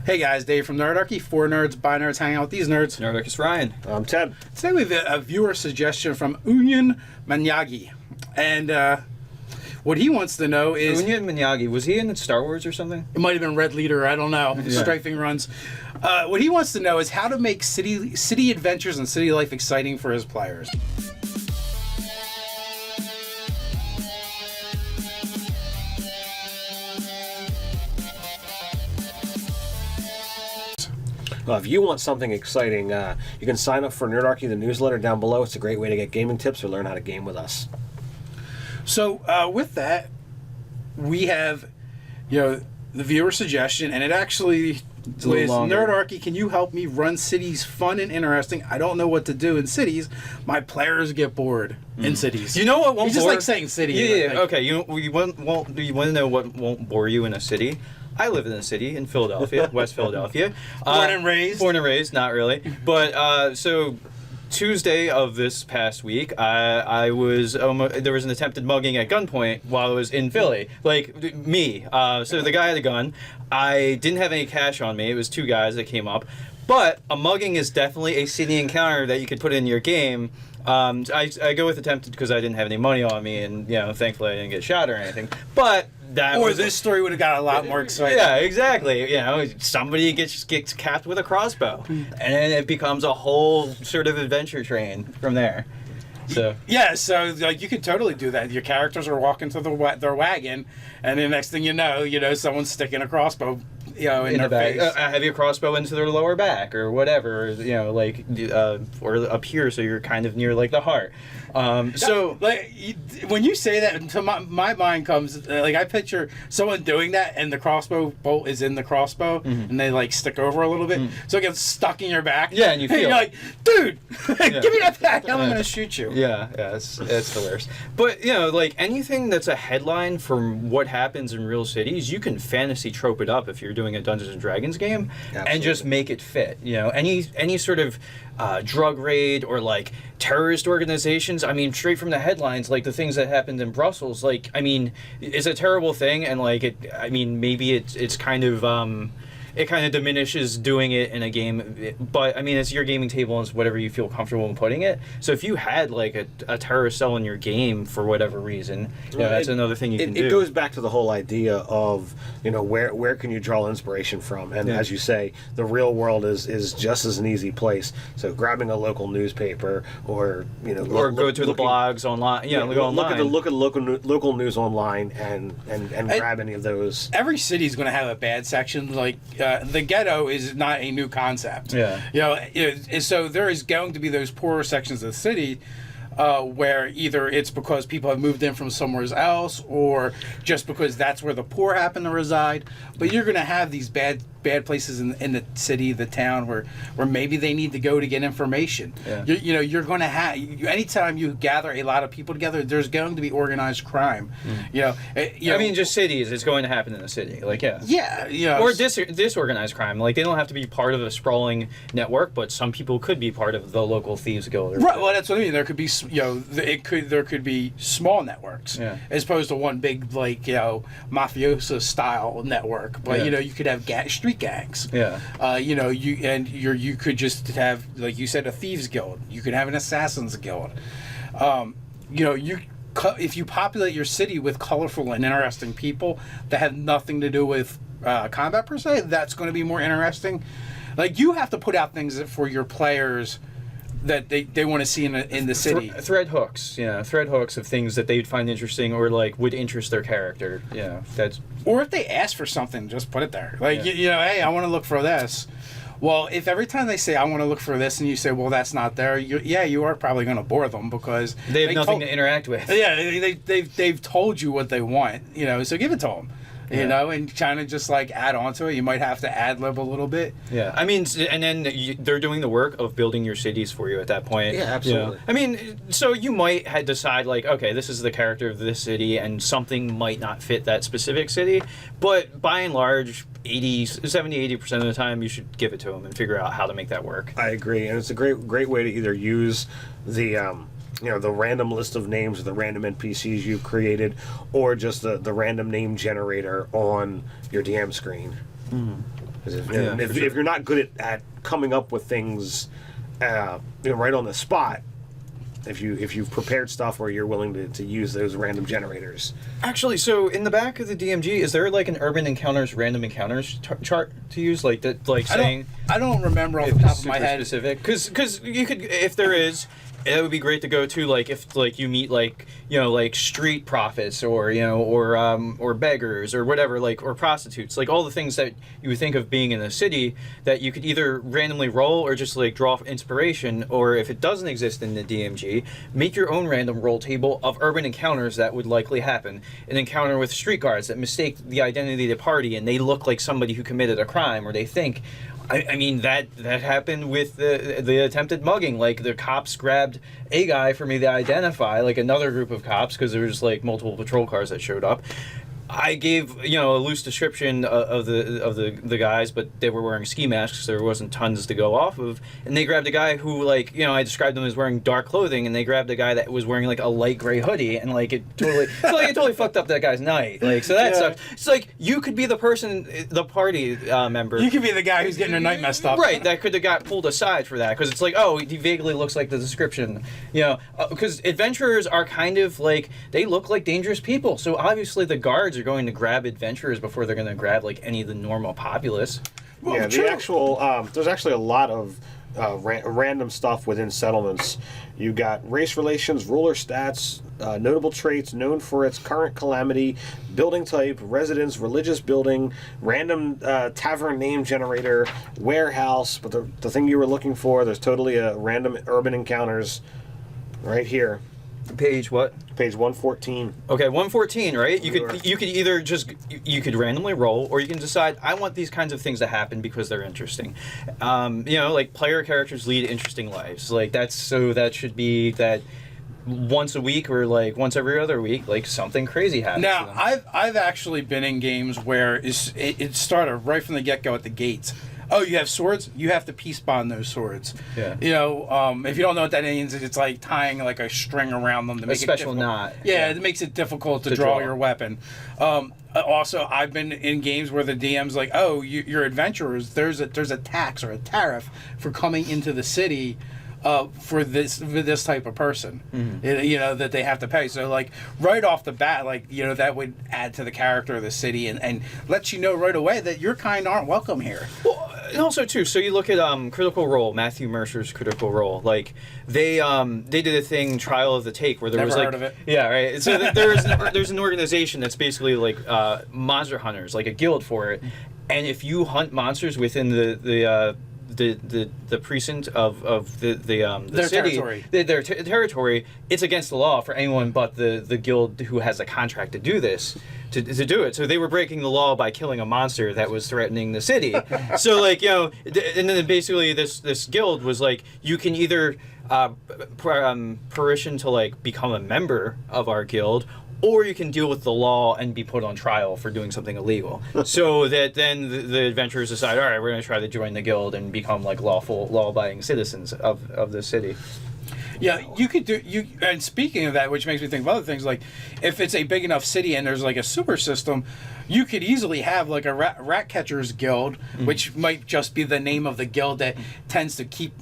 Hey guys, Dave from Nerdarchy. 4 nerds, by nerds, hanging out with these nerds. Nerdarchist Ryan. I'm Ted. Today we have a viewer suggestion from Union Manyagi. And what he wants to know is... Union Manyagi, was he in Star Wars or something? It might have been Red Leader, I don't know. Yeah. Strafing runs. What he wants to know is how to make city adventures and city life exciting for his players. If you want something exciting, you can sign up for Nerdarchy, the newsletter down below. It's a great way to get gaming tips or learn how to game with us. So with that, we have, the viewer suggestion, and it actually was, Nerdarchy, can you help me run cities fun and interesting? I don't know what to do in cities. My players get bored in cities. You know what won't He's just bore? like saying city. Yeah, like, okay. You want to know what won't bore you in a city? I live in a city in Philadelphia, West Philadelphia. Born and raised? Born and raised, not really. But so Tuesday of this past week, I was there was an attempted mugging at gunpoint while I was in Philly. Like me. So the guy had a gun. I didn't have any cash on me. It was 2 guys that came up. But a mugging is definitely a city encounter that you could put in your game. I go with attempted because I didn't have any money on me, and thankfully I didn't get shot or anything. But this story would have got a lot more exciting. Yeah, exactly. Somebody gets capped with a crossbow, and then it becomes a whole sort of adventure train from there. So yeah, so like you could totally do that. Your characters are walking to their wagon, and the next thing you know, someone's sticking a crossbow, in their back. face. Have your crossbow into their lower back or whatever, or up here, so you're kind of near like the heart. So like when you say that, to my mind comes like I picture someone doing that, and the crossbow bolt is in the crossbow, and they like stick over a little bit, so it gets stuck in your back. Yeah, and you feel you're like, dude, give me that back. I'm gonna shoot you. Yeah, it's hilarious. But like anything that's a headline from what happens in real cities, you can fantasy trope it up if you're doing a Dungeons and Dragons game. Absolutely. And just make it fit. Any sort of drug raid or like terrorist organizations. I mean, straight from the headlines, like the things that happened in Brussels. Like, I mean, it's a terrible thing, and like it. I mean, maybe it's kind of. It kind of diminishes doing it in a game, but I mean, it's your gaming table and it's whatever you feel comfortable in putting it. So if you had like a terrorist cell in your game for whatever reason, that's another thing you can do. It goes back to the whole idea of where can you draw inspiration from, and as you say, the real world is just as an easy place. So grabbing a local newspaper or go to the blogs online, look at local news online and grab any of those. Every city is going to have a bad section like. The ghetto is not a new concept. Yeah. So there is going to be those poorer sections of the city where either it's because people have moved in from somewhere else or just because that's where the poor happen to reside. But you're going to have these bad places in the city, the town, where maybe they need to go to get information. Yeah. You're going to have, anytime you gather a lot of people together, there's going to be organized crime. I mean, just cities, it's going to happen in a city. Like, or disorganized crime. Like, they don't have to be part of a sprawling network, but some people could be part of the local thieves guild. Right. Well, that's what I mean. There could be, there could be small networks as opposed to one big, like, mafioso style network. But you could have street gangs. Yeah. You could just have, like you said, a thieves guild. You could have an assassins guild. If you populate your city with colorful and interesting people that have nothing to do with combat per se, that's going to be more interesting. Like, you have to put out things for your players that they want to see in the city. Thread hooks, thread hooks of things that they'd find interesting or like would interest their character. That's. Or if they ask for something, just put it there. Like hey, I want to look for this. Well, if every time they say I want to look for this, and you say, well, that's not there, you are probably going to bore them because they have nothing to interact with. Yeah, they've told you what they want. So give it to them. And kind of just like add on to it. You might have to ad-lib a little bit. Yeah, I mean, and then they're doing the work of building your cities for you at that point. Yeah, absolutely. I mean, so you might decide like, okay, this is the character of this city, and something might not fit that specific city, but by and large, 70-80% of the time, you should give it to them and figure out how to make that work. I agree, and it's a great way to either use the the random list of names of the random NPCs you've created, or just the random name generator on your DM screen. Mm-hmm. 'Cause if, Yeah, if, for sure. if you're not good at coming up with things, right on the spot, if you've prepared stuff where you're willing to use those random generators. Actually, so in the back of the DMG, is there like an urban encounters, random encounters chart to use, like that, like saying? I don't remember off If the top it's of my super head. specific, because you could, if there is, it would be great to go to, like, if like you meet like like street prophets, or or beggars, or whatever, like, or prostitutes, like all the things that you would think of being in a city that you could either randomly roll or just like draw inspiration, or if it doesn't exist in the DMG, make your own random roll table of urban encounters that would likely happen. An encounter with street guards that mistake the identity of the party and they look like somebody who committed a crime, or they think. I mean, that happened with the attempted mugging. Like, the cops grabbed a guy for me to identify, like another group of cops, because there was like multiple patrol cars that showed up. I gave a loose description of the guys, but they were wearing ski masks, so there wasn't tons to go off of. And they grabbed a guy who, like, I described him as wearing dark clothing, and they grabbed a guy that was wearing like a light gray hoodie, and like it totally fucked up that guy's night. Like, so that sucks. It's like you could be the person, the party member. You could be the guy who's getting their night messed up. Right, that could have got pulled aside for that, because it's like, oh, he vaguely looks like the description. Because adventurers are kind of like, they look like dangerous people, so obviously the guards are going to grab adventurers before they're going to grab like any of the normal populace. Well, Yeah, true. the actual there's actually a lot of random stuff within settlements. You got race relations, ruler stats, notable traits, known for its current calamity, building type, residence, religious building, random tavern name generator, warehouse. But the thing you were looking for, there's totally a random urban encounters right here. Page what? Page 114. Okay, 114, right? You could either just you could randomly roll, or you can decide I want these kinds of things to happen because they're interesting. Like player characters lead interesting lives. Like that should be that once a week or like once every other week, like something crazy happens. Now, to them. I've actually been in games where it started right from the get-go at the gates. Oh, you have swords? You have to peace bond those swords. Yeah. If you don't know what that means, it's like tying like a string around them to make it special difficult. knot. Yeah, it makes it difficult to draw your weapon. Also, I've been in games where the DM's like, oh, you're adventurers. There's a tax or a tariff for coming into the city. For this type of person, that they have to pay. So like right off the bat, like that would add to the character of the city and let you know right away that your kind aren't welcome here. Well, and also too, so you look at Critical Role, Matthew Mercer's Critical Role. Like they did a thing, Trial of the Take, where there Never was like heard of it. Yeah, right. So there's an organization that's basically like monster hunters, like a guild for it. And if you hunt monsters within the precinct of the Their city, territory. their territory, it's against the law for anyone but the guild who has a contract to do this. To do it, so they were breaking the law by killing a monster that was threatening the city. So like and then basically this guild was like, you can either perition to like become a member of our guild, or you can deal with the law and be put on trial for doing something illegal. So that then the adventurers decide, all right, we're going to try to join the guild and become like law-abiding citizens of the city. Yeah, you could do and speaking of that, which makes me think of other things, like if it's a big enough city and there's like a sewer system, you could easily have like a rat catchers guild, which might just be the name of the guild that tends to keep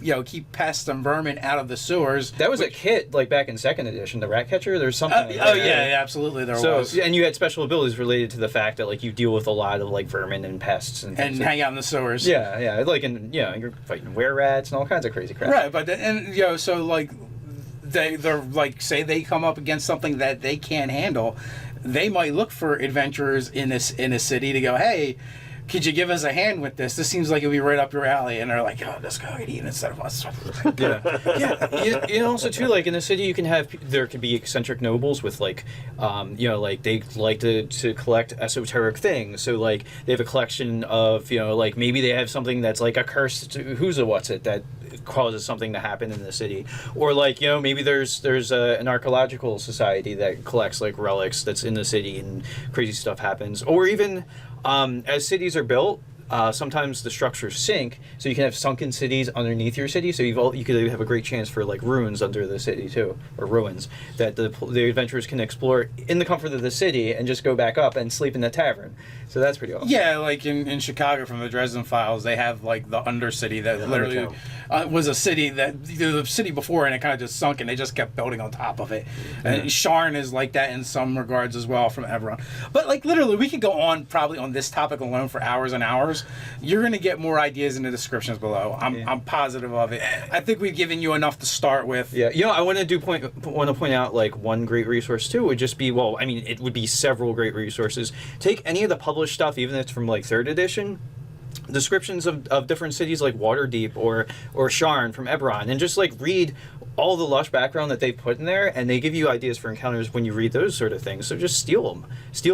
pests and vermin out of the sewers. That was a kit like back in 2nd edition, the rat catcher. There's something like that. Yeah, absolutely there was. And you had special abilities related to the fact that like you deal with a lot of like vermin and pests and things. And hang out in the sewers. Yeah, like you're fighting were-rats and all kinds of crazy crap. Right, but so like they're like, say they come up against something that they can't handle, they might look for adventurers in a city to go, hey, could you give us a hand with this? This seems like it'd be right up your alley. And they're like, oh, let's go get eaten instead of us. Yeah. Also too, like in the city, there could be eccentric nobles with like, like they like to collect esoteric things. So like they have a collection of, like maybe they have something that's like a cursed who's a what's it that causes something to happen in the city, or like maybe there's an archaeological society that collects like relics that's in the city and crazy stuff happens, or even as cities are built, sometimes the structures sink, so you can have sunken cities underneath your city. So you could have a great chance for like ruins under the city too, or ruins that the adventurers can explore in the comfort of the city and just go back up and sleep in the tavern. So that's pretty awesome. Yeah, like in Chicago from the Dresden Files, they have like the Undercity that literally was a city that the city before, and it kind of just sunk, and they just kept building on top of it. And Sharn is like that in some regards as well from Eberron. But like literally, we could go on probably on this topic alone for hours and hours. You're gonna get more ideas in the descriptions below. I'm positive of it. I think we've given you enough to start with. Yeah, I want to point out like one great resource too would just be, well, I mean, it would be several great resources. Take any of the published stuff, even if it's from like 3rd edition, descriptions of different cities like Waterdeep or Sharn from Eberron, and just like read all the lush background that they put in there, and they give you ideas for encounters when you read those sort of things. So just steal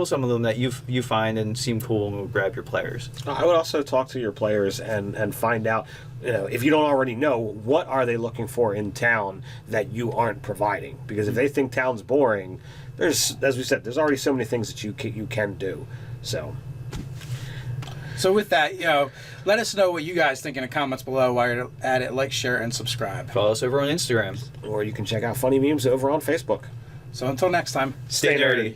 some of them that you find and seem cool and will grab your players. I would also talk to your players and find out, if you don't already know, what are they looking for in town that you aren't providing? Because if they think town's boring, there's, as we said, there's already so many things that you can do. So with that, let us know what you guys think in the comments below while you're at it. Like, share, and subscribe. Follow us over on Instagram. Or you can check out funny memes over on Facebook. So until next time, Stay nerdy.